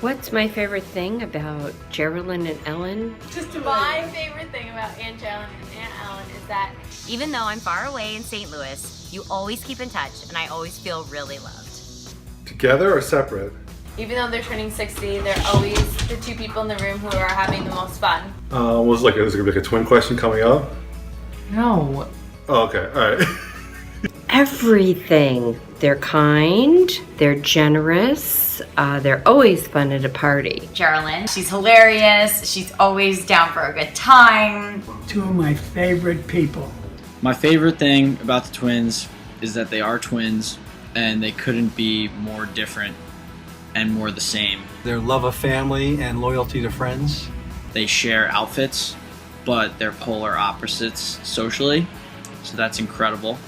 What's my favorite thing about Geraldine and Ellen? Just my favorite thing about Aunt Geraldine and Aunt Ellen is that even though I'm far away in St. Louis, you always keep in touch and I always feel really loved. Together or separate? even though they're turning 60, they're always the two people in the room who are having the most fun. Was it gonna be like a twin question coming up? No. Oh, okay, all right. Everything. They're kind, they're generous, they're always fun at a party. Geraldine, she's hilarious, she's always down for a good time. Two of my favorite people. My favorite thing about the twins is that they are twins and they couldn't be more different and more the same. Their love of family and loyalty to friends. They share outfits, but they're polar opposites socially, so that's incredible.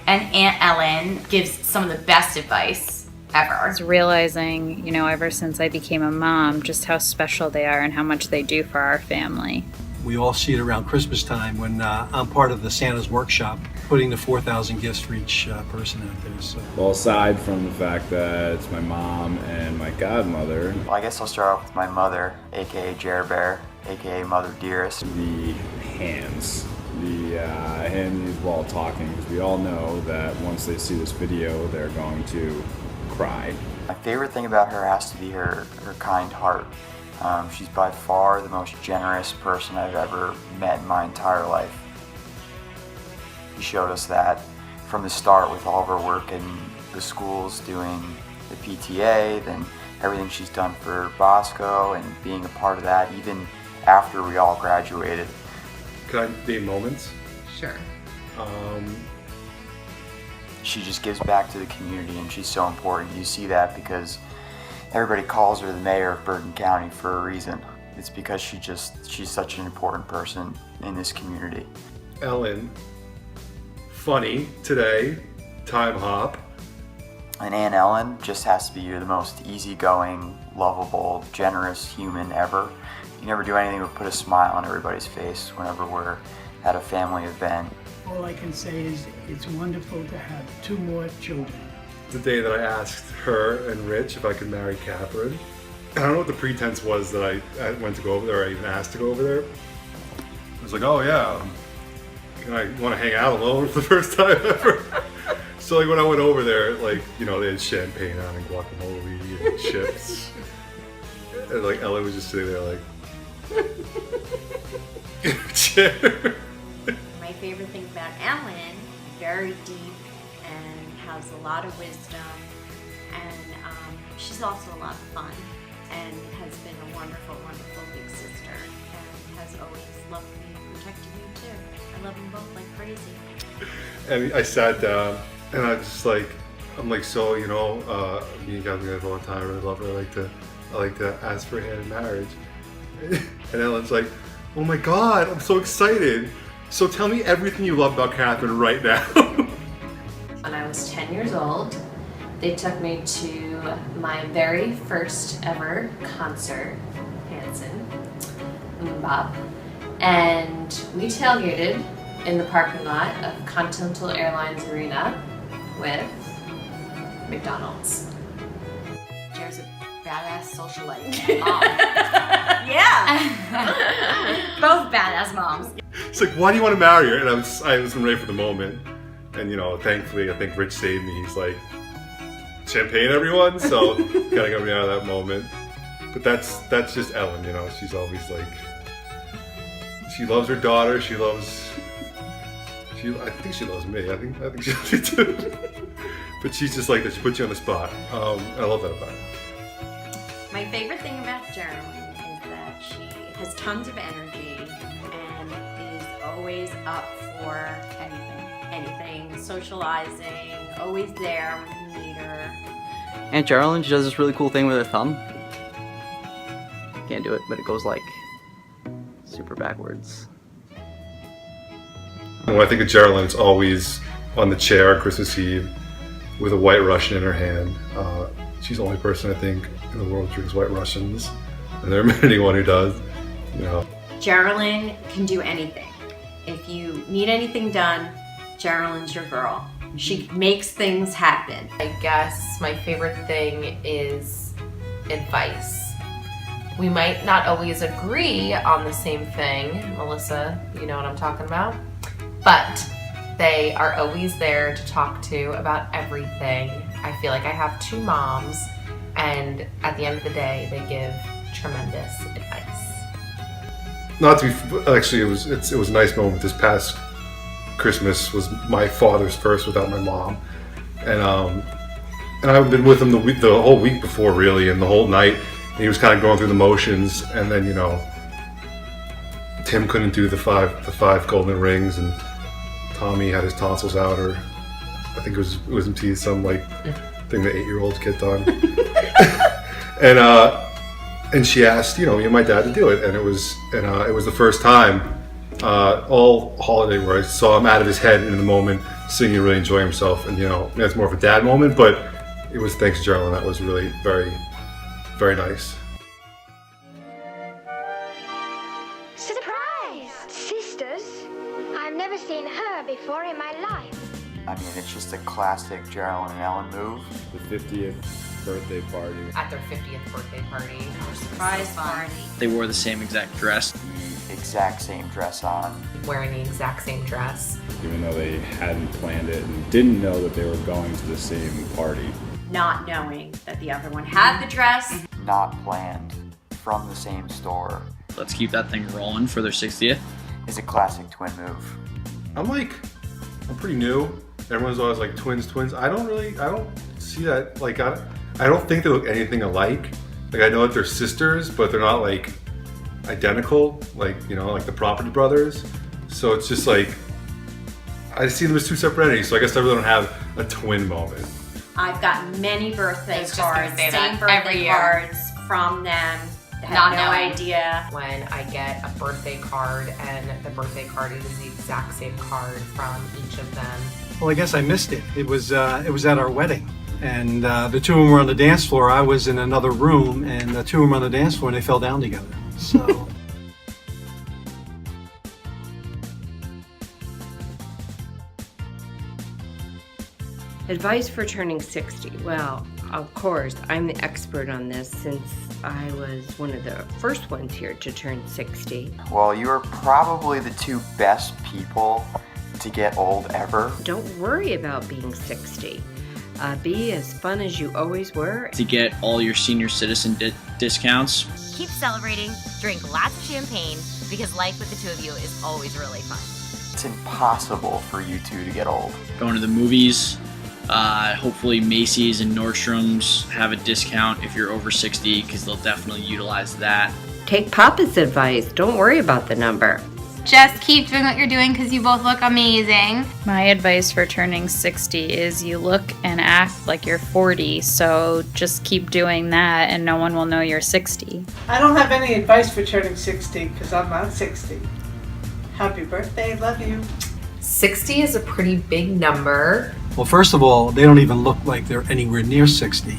And Aunt Ellen gives some of the best advice ever. I was realizing, you know, ever since I became a mom, just how special they are and how much they do for our family. We all see it around Christmas time when I'm part of the Santa's workshop, putting the 4,000 gifts for each person out there. So. Well, aside from the fact that it's my mom and my godmother. Well, I guess I'll start off with my mother, aka Jer Bear, aka Mother Dearest. The hands. The hands while talking, because we all know that once they see this video, they're going to cry. My favorite thing about her has to be her kind heart. She's by far the most generous person I've ever met in my entire life. She showed us that from the start with all of her work in the schools, doing the PTA, then everything she's done for Bosco and being a part of that even after we all graduated. Can I name moments? Sure. She just gives back to the community and she's so important. You see that because everybody calls her the mayor of Bergen County for a reason. It's because she's such an important person in this community. Ellen, funny today, time hop. And Aunt Ellen just has to be the most easygoing, lovable, generous human ever. You never do anything but put a smile on everybody's face whenever we're at a family event. All I can say is it's wonderful to have two more children. The day that I asked her and Rich if I could marry Catherine. I don't know what the pretense was that I went to go over there, or I even asked to go over there. I was like, oh yeah, I want to hang out alone for the first time ever. So like when I went over there, like, you know, they had champagne on and guacamole and chips. And like Ellen was just sitting there like, in a chair. My favorite thing about Ellen, very deep and has a lot of wisdom, and she's also a lot of fun and has been a wonderful, wonderful big sister and has always loved me and protected me too. I love them both like crazy. And I sat down and I just like, I'm like, so, you know, me and Catherine have a long time, I really love her, I like to ask for her hand in marriage. And Ellen's like, oh my God, I'm so excited. So tell me everything you love about Catherine right now. When I was 10 years old, they took me to my very first ever concert, Hanson, Mbop, and we tailgated in the parking lot of Continental Airlines Arena with McDonald's. Jer's a badass socialite. Yeah! Both badass moms. It's like, why do you want to marry her? And I was ready for the moment. And, you know, thankfully, I think Rich saved me. He's like, champagne, everyone? So, kind of got me out of that moment. But that's just Ellen, you know. She's always like, she loves her daughter. I think she loves me. I think she loves me too. But she's just like that. She puts you on the spot. I love that about her. My favorite thing about Geraldine is that she has tons of energy and is always up for anything, socializing, always there when you need her. Aunt Geraldine, she does this really cool thing with her thumb. Can't do it, but it goes like super backwards. When I think of Geraldine, it's always on the chair on Christmas Eve with a White Russian in her hand. She's the only person I think in the world who drinks White Russians, and there are anyone who does. You know. Geraldine can do anything. If you need anything done, Geraldine's your girl. She makes things happen. I guess my favorite thing is advice. We might not always agree on the same thing. Melissa, you know what I'm talking about? But they are always there to talk to about everything. I feel like I have two moms, and at the end of the day, they give tremendous advice. Not to be, actually, it was a nice moment. This past Christmas was my father's first without my mom, and I've been with him the whole week before, really, and the whole night. And he was kind of going through the motions, and then Tim couldn't do the five golden rings, and Tommy had his tonsils out, or I think it was wisdom teeth, some thing the 8-year-olds get done. and she asked, me and my dad to do it, and it was the first time all holiday where I saw him out of his head in the moment, singing, really enjoying himself, and that's more of a dad moment, but it was thanks to Geraldine. That was really very, very nice. Seen her before in my life. I mean, it's just a classic Geraldine and Ellen move. The 50th birthday party. At their 50th birthday party. Our surprise party. They wore the same exact dress. The exact same dress on. Wearing the exact same dress. Even though they hadn't planned it and didn't know that they were going to the same party. Not knowing that the other one had the dress. Not planned. From the same store. Let's keep that thing rolling for their 60th. Is a classic twin move. I'm pretty new. Everyone's always like twins. I don't see that. I don't think they look anything alike. I know that they're sisters, but they're not identical, like the Property Brothers. So it's just I see them as two separate entities. So I guess I really don't have a twin moment. I've got many birthday cards, say that same birthday every year. cards from them. Had Not no knowing. idea. When I get a birthday card and the birthday card is the exact same card from each of them. Well, I guess I missed it. It was at our wedding, and the two of them were on the dance floor. I was in another room, and the two of them were on the dance floor, and they fell down together. So. Advice for turning 60. Well, of course, I'm the expert on this since I was one of the first ones here to turn 60. Well, you are probably the two best people to get old ever. Don't worry about being 60. Be as fun as you always were. To get all your senior citizen discounts. Keep celebrating, drink lots of champagne, because life with the two of you is always really fun. It's impossible for you two to get old. Going to the movies. Hopefully Macy's and Nordstrom's have a discount if you're over 60, because they'll definitely utilize that. Take Papa's advice. Don't worry about the number. Just keep doing what you're doing because you both look amazing. My advice for turning 60 is you look and act like you're 40, so just keep doing that and no one will know you're 60. I don't have any advice for turning 60 because I'm not 60. Happy birthday, love you. 60 is a pretty big number. Well, first of all, they don't even look like they're anywhere near 60.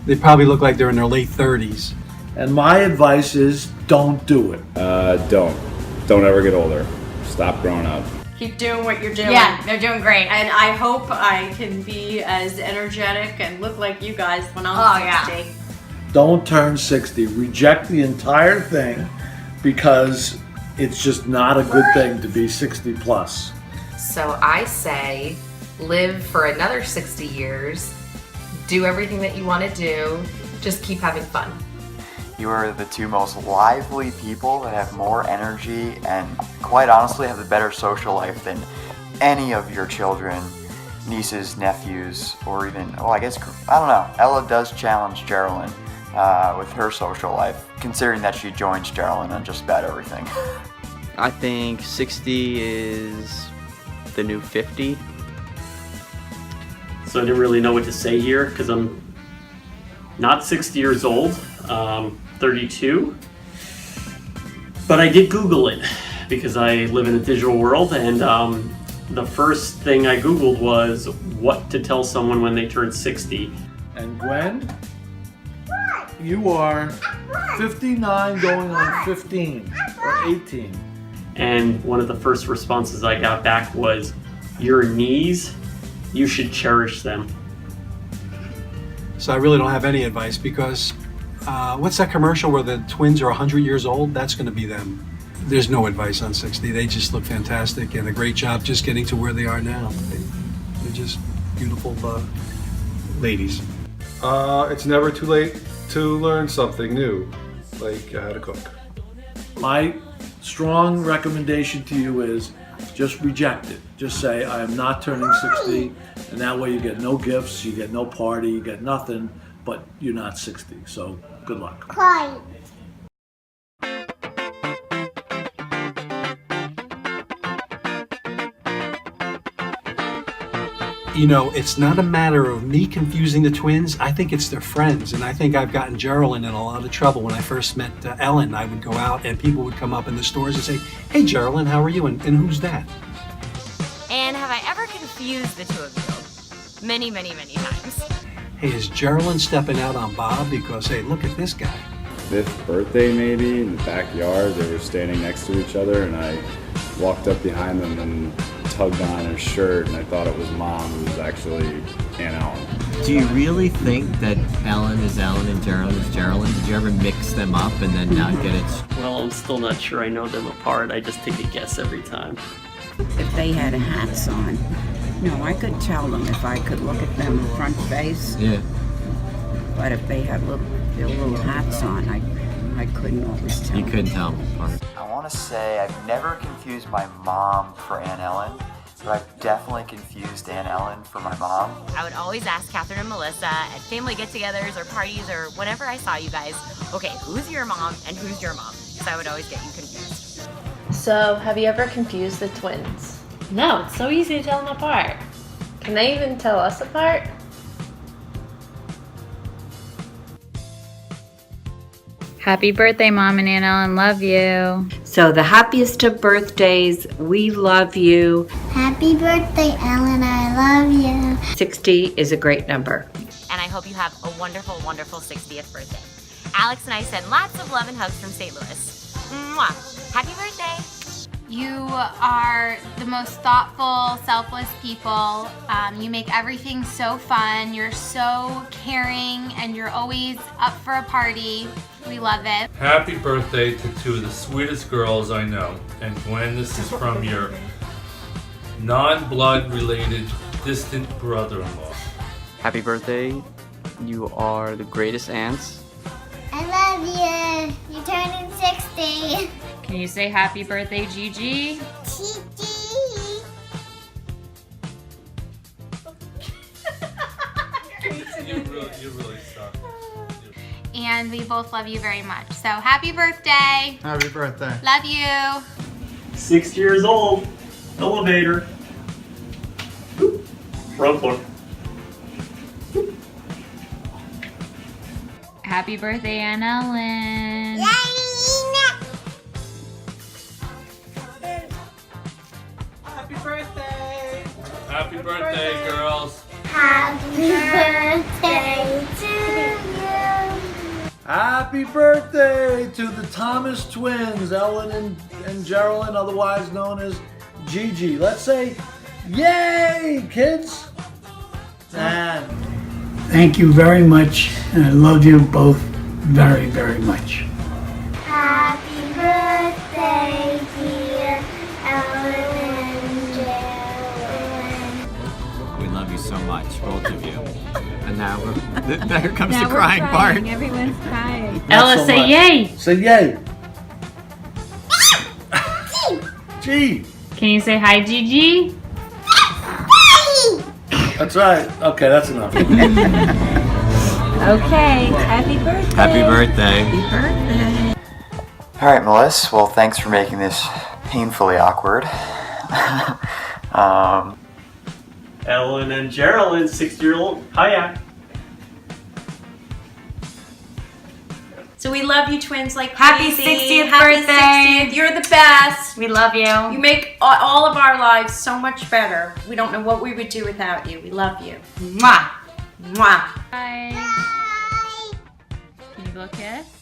They probably look like they're in their late 30s. And my advice is don't do it. Don't ever get older. Stop growing up. Keep doing what you're doing. Yeah, they're doing great. And I hope I can be as energetic and look like you guys when I'm 60. Don't turn 60. Reject the entire thing because it's just not a good thing to be 60 plus. So I say live for another 60 years, do everything that you want to do, just keep having fun. You are the two most lively people that have more energy and quite honestly have a better social life than any of your children, nieces, nephews, or even, well, I don't know. Ella does challenge Geraldine with her social life, considering that she joins Geraldine on just about everything. I think 60 is the new 50. So I didn't really know what to say here because I'm not 60 years old, 32. But I did Google it because I live in a digital world, and the first thing I Googled was what to tell someone when they turn 60. And Gwen, you are 59 going on 15 or 18. And one of the first responses I got back was, your knees, you should cherish them. So I really don't have any advice because What's that commercial where the twins are 100 years old? That's going to be them. There's no advice on 60. They just look fantastic and a great job just getting to where they are now. They're just beautiful ladies. It's never too late to learn something new, like how to cook. My strong recommendation to you is just reject it. Just say, I am not turning 60, and that way you get no gifts, you get no party, you get nothing, but you're not 60. So good luck. Cry. You know, it's not a matter of me confusing the twins. I think it's their friends. And I think I've gotten Geraldine in a lot of trouble. When I first met Ellen, I would go out and people would come up in the stores and say, hey, Geraldine, how are you? And who's that? And have I ever confused the two of you? Many, many, many times. Hey, is Geraldine stepping out on Bob? Because, hey, look at this guy. 5th birthday maybe, in the backyard. They were standing next to each other and I walked up behind them and tugged on her shirt and I thought it was Mom, who was actually Aunt Ellen. Do you really think that Ellen is Ellen and Geraldine is Geraldine? Did you ever mix them up and then not get it? Well, I'm still not sure I know them apart. I just take a guess every time. If they had hats on, no, I could tell them if I could look at them front face. Yeah. But if they had their little hats on, I couldn't always tell. You couldn't tell them apart. I want to say I've never confused my mom for Aunt Ellen, but I've definitely confused Aunt Ellen for my mom. I would always ask Catherine and Melissa at family get-togethers or parties or whenever I saw you guys, okay, who's your mom and who's your mom? So I would always get you confused. So, have you ever confused the twins? No, it's so easy to tell them apart. Can they even tell us apart? Happy birthday, Mom and Aunt Ellen. Love you. So the happiest of birthdays, we love you. Happy birthday, Ellen. I love you. 60 is a great number. And I hope you have a wonderful, wonderful 60th birthday. Alex and I send lots of love and hugs from St. Louis. Mwah. Happy birthday. You are the most thoughtful, selfless people. You make everything so fun. You're so caring and you're always up for a party. We love it. Happy birthday to two of the sweetest girls I know. And Gwen, this is from your non-blood related distant brother-in-law. Happy birthday. You are the greatest aunts. I love you. You're turning 60. Can you say happy birthday, Gigi? Gigi. You really suck. And we both love you very much. So happy birthday. Happy birthday. Love you. 60 years old. Elevator. Front floor. Happy birthday, Aunt Ellen. Happy birthday. Happy birthday, girls. Happy birthday to you. Happy birthday to the Thomas twins, Ellen and Geraldine, otherwise known as Gigi. Let's say, yay, kids! And thank you very much, and I love you both very, very much. Happy birthday, dear Ellen and Geraldine. We love you so much, both of you. And now there comes Now the we're crying part. Everyone's crying. Not Ella, so say much. yay. Say yay. G. Can you say hi, Gigi? That's right. Okay, that's enough. Okay, happy birthday. Happy birthday. Happy birthday. All right, Melissa. Well, thanks for making this painfully awkward. Ellen and Geraldine, 60-year-old. Hiya. So we love you twins like Happy crazy. 60th Happy birthday. 60th. You're the best. We love you. You make all of our lives so much better. We don't know what we would do without you. We love you. Mwah. Mwah. Bye. Can you go kiss?